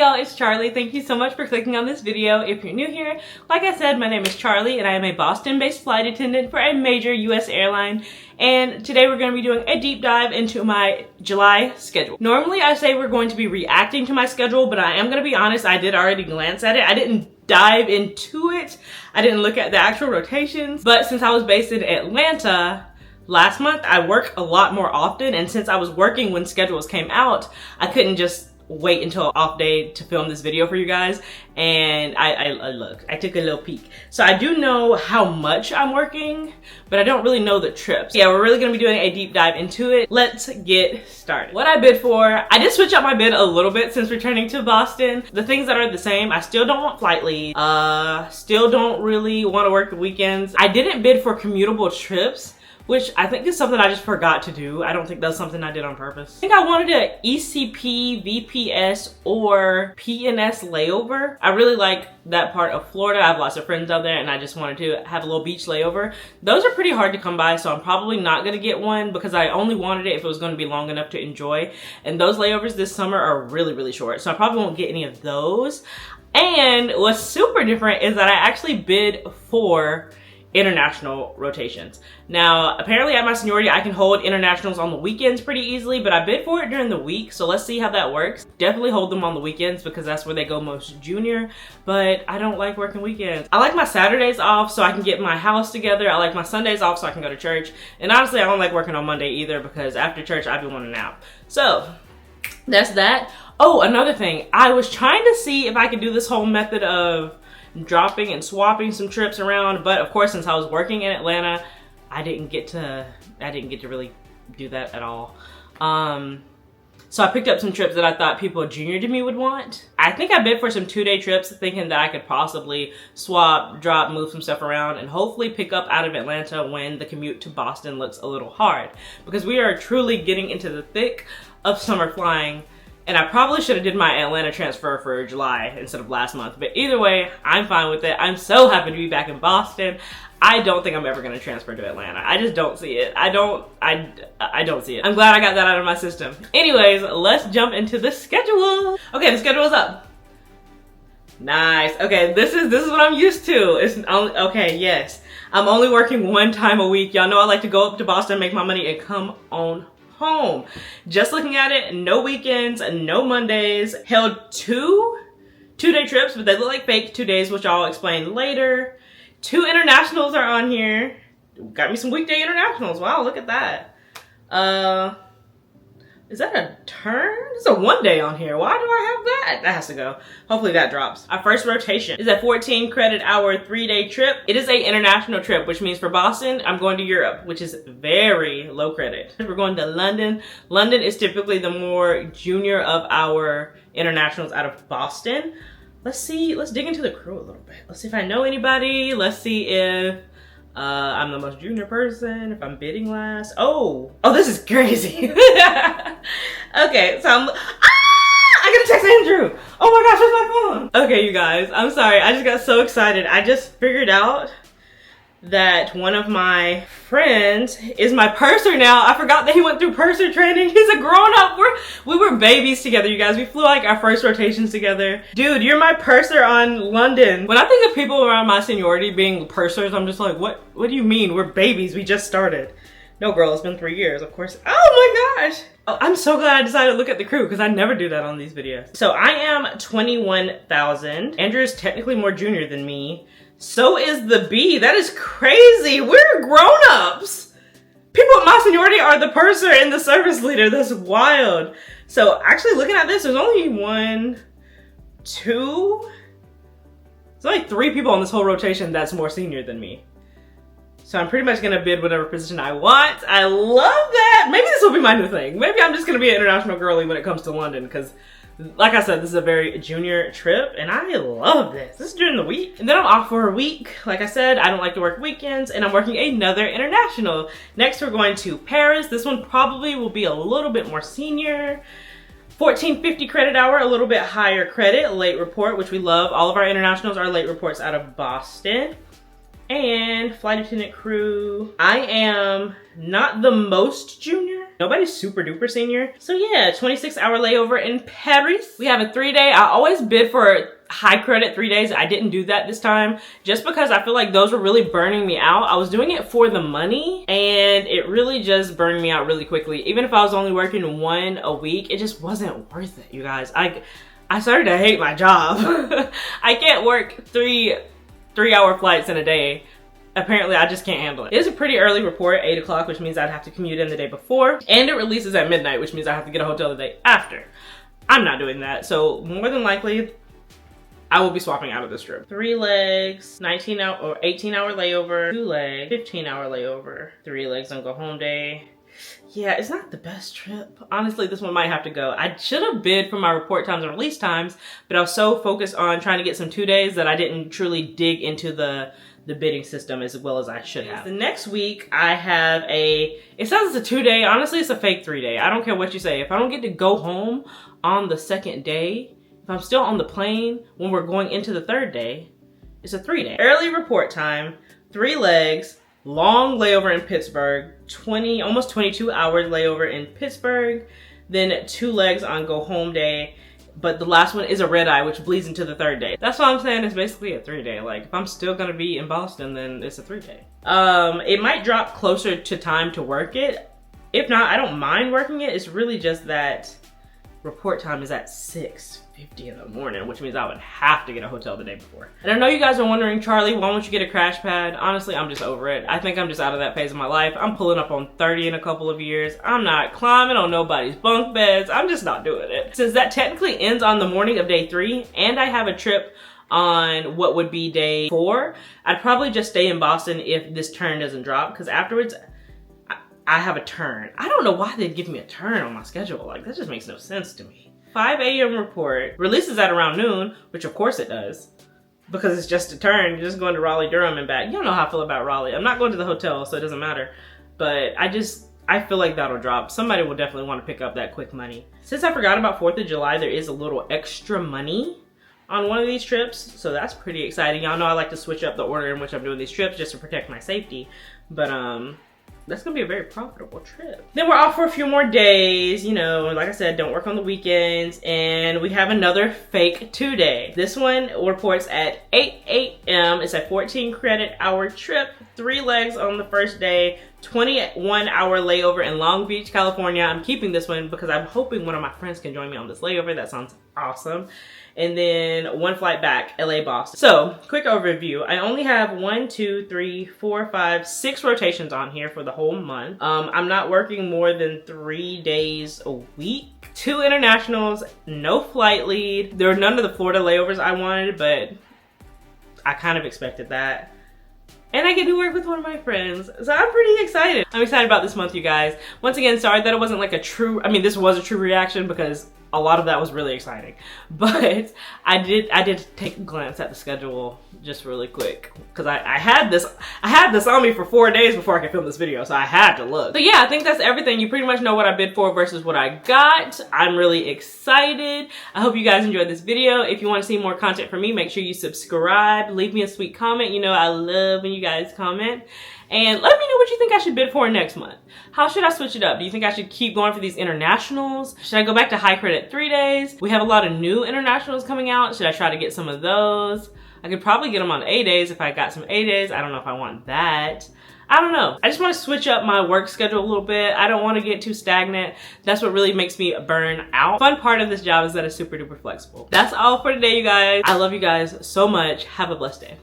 y'all, it's Charlie. Thank you so much for clicking on this video. If you're new here, like I said, my name is Charlie and I am a Boston-based flight attendant for a major US airline. And today we're going to be doing a deep dive into my July schedule. Normally I say we're going to be reacting to my schedule, but I am going to be honest, I did already glance at it. I didn't dive into it. I didn't look at the actual rotations, but since I was based in Atlanta, last month I work a lot more often, and since I was working when schedules came out, I couldn't just wait until off day to film this video for you guys. And I looked, I took a little peek. So I do know how much I'm working, but I don't really know the trips. Yeah, we're really gonna be doing a deep dive into it. Let's get started. What I bid for, I did switch up my bid a little bit since returning to Boston. The things that are the same, I still don't want flight leave. Still don't really want to work the weekends. I didn't bid for commutable trips, which I think is something I just forgot to do. I don't think that's something I did on purpose. I think I wanted a ECP, VPS, or PNS layover. I really like that part of Florida. I have lots of friends out there and I just wanted to have a little beach layover. Those are pretty hard to come by, so I'm probably not gonna get one because I only wanted it if it was gonna be long enough to enjoy. And those layovers this summer are really, really short, so I probably won't get any of those. And what's super different is that I actually bid for international rotations. Now, apparently at my seniority, I can hold internationals on the weekends pretty easily, but I bid for it during the week, so let's see how that works. Definitely hold them on the weekends because that's where they go most junior, but I don't like working weekends. I like my Saturdays off so I can get my house together. I like my Sundays off so I can go to church. And honestly, I don't like working on Monday either because after church, I've been wanting a nap. So that's that. Oh, another thing, I was trying to see if I could do this whole method of dropping and swapping some trips around, but of course since I was working in Atlanta, I didn't get to really do that at all. So I picked up some trips that I thought people junior to me would want. I think I bid for some 2-day trips thinking that I could possibly swap, drop, move some stuff around, and hopefully pick up out of Atlanta when the commute to Boston looks a little hard, because we are truly getting into the thick of summer flying. And I probably should have did my Atlanta transfer for July instead of last month. But either way, I'm fine with it. I'm so happy to be back in Boston. I don't think I'm ever going to transfer to Atlanta. I just don't see it. I don't see it. I'm glad I got that out of my system. Anyways, let's jump into the schedule. Okay, the schedule is up. Nice. Okay, this is what I'm used to. It's only, okay, yes. I'm only working one time a week. Y'all know I like to go up to Boston, make my money, and come on home. Just looking at it, no weekends, no Mondays. Held two-day trips, but they look like fake 2 days, which I'll explain later. 2 internationals are on here. Got me some weekday internationals. Wow, look at that. Is that a turn? There's a 1 day on here. Why do I have that? That has to go. Hopefully that drops. Our first rotation is a 14 credit hour 3-day trip. It is a international trip, which means for Boston, I'm going to Europe, which is very low credit. We're going to London. London is typically the more junior of our internationals out of Boston. Let's see, let's dig into the crew a little bit. Let's see if I know anybody. Let's see if I'm the most junior person, if I'm bidding last. Oh, this is crazy. Okay, so I gotta text Andrew. Oh my gosh, where's my phone? Okay, you guys, I'm sorry. I just got so excited. I just figured out that one of my friends is my purser now. I forgot that he went through purser training. He's a grown-up. We were babies together, you guys. We flew like our first rotations together. Dude, you're my purser on London. When I think of people around my seniority being pursers, I'm just like, what do you mean? We're babies. We just started. No, girl, it's been 3 years, of course. Oh my gosh. Oh, I'm so glad I decided to look at the crew because I never do that on these videos. So I am 21,000. Andrew is technically more junior than me. So is the B. That is crazy. We're grown-ups. People at my seniority are the purser and the service leader. That's wild. So actually looking at this, there's only 1, 2. There's only 3 people on this whole rotation that's more senior than me. So I'm pretty much gonna bid whatever position I want. I love that. Maybe this will be my new thing. Maybe I'm just gonna be an international girly when it comes to London, because like I said, this is a very junior trip and I love this. This is during the week. And then I'm off for a week. Like I said, I don't like to work weekends, and I'm working another international. Next, we're going to Paris. This one probably will be a little bit more senior. 1450 credit hour, a little bit higher credit, late report, which we love. All of our internationals are late reports out of Boston. And flight attendant crew. I am not the most junior. Nobody's super duper senior. So yeah, 26-hour layover in Paris. We have a 3-day. I always bid for high credit 3 days. I didn't do that this time just because I feel like those were really burning me out. I was doing it for the money and it really just burned me out really quickly. Even if I was only working 1 a week, it just wasn't worth it, you guys. I started to hate my job. I can't work three-hour flights in a day. Apparently, I just can't handle it. It is a pretty early report, 8 o'clock, which means I'd have to commute in the day before. And it releases at midnight, which means I have to get a hotel the day after. I'm not doing that. So more than likely, I will be swapping out of this trip. 3 legs, 19-hour or 18-hour layover, 2 legs, 15-hour layover, 3 legs on go home day. Yeah, it's not the best trip. Honestly, this one might have to go. I should have bid for my report times and release times, but I was so focused on trying to get some 2 days that I didn't truly dig into the bidding system as well as I should have. The next week, I have it says it's a 2-day. Honestly, it's a fake 3-day. I don't care what you say. If I don't get to go home on the 2nd day, if I'm still on the plane when we're going into the 3rd day, it's a 3-day. Early report time, 3 legs, long layover in Pittsburgh, almost 22 hours layover in Pittsburgh, then 2 legs on go home day. But the last one is a red eye, which bleeds into the 3rd day. That's what I'm saying. It's basically a 3-day. Like, if I'm still gonna be in Boston, then it's a 3-day. It might drop closer to time to work it. If not, I don't mind working it. It's really just that report time is at 6:50 in the morning, which means I would have to get a hotel the day before. And I know you guys are wondering, Charli, why won't you get a crash pad? Honestly, I'm just over it. I think I'm just out of that phase of my life. I'm pulling up on 30 in a couple of years. I'm not climbing on nobody's bunk beds. I'm just not doing it. Since that technically ends on the morning of day 3, and I have a trip on what would be day 4, I'd probably just stay in Boston if this turn doesn't drop, because afterwards, I have a turn. I don't know why they'd give me a turn on my schedule. Like, that just makes no sense to me. 5 a.m. report. Releases at around noon, which of course it does. Because it's just a turn. You're just going to Raleigh, Durham and back. You don't know how I feel about Raleigh. I'm not going to the hotel, so it doesn't matter. But I feel like that'll drop. Somebody will definitely want to pick up that quick money. Since I forgot about 4th of July, there is a little extra money on one of these trips. So that's pretty exciting. Y'all know I like to switch up the order in which I'm doing these trips just to protect my safety. But that's gonna be a very profitable trip. Then we're off for a few more days. You know, like I said, don't work on the weekends. And we have another fake 2-day. This one reports at 8 a.m. It's a 14 credit hour trip, 3 legs on the first day, 21-hour layover in Long Beach, California. I'm keeping this one because I'm hoping one of my friends can join me on this layover. That sounds awesome. And then 1 flight back, LA, Boston. So, quick overview. I only have 1, 2, 3, 4, 5, 6 rotations on here for the whole month. I'm not working more than 3 days a week. 2 internationals, no flight lead. There were none of the Florida layovers I wanted, but I kind of expected that. And I get to work with one of my friends. So I'm pretty excited. I'm excited about this month, you guys. Once again, sorry that it wasn't like this was a true reaction because a lot of that was really exciting. But I did take a glance at the schedule just really quick. Because I had this on me for 4 days before I could film this video, so I had to look. So yeah, I think that's everything. You pretty much know what I bid for versus what I got. I'm really excited. I hope you guys enjoyed this video. If you want to see more content from me, make sure you subscribe. Leave me a sweet comment. You know I love when you guys comment. And let me know what you think I should bid for next month. How should I switch it up? Do you think I should keep going for these internationals? Should I go back to high credit 3 days? We have a lot of new internationals coming out. Should I try to get some of those? I could probably get them on A days if I got some A days. I don't know if I want that. I don't know. I just want to switch up my work schedule a little bit. I don't want to get too stagnant. That's what really makes me burn out. Fun part of this job is that it's super duper flexible. That's all for today, you guys. I love you guys so much. Have a blessed day.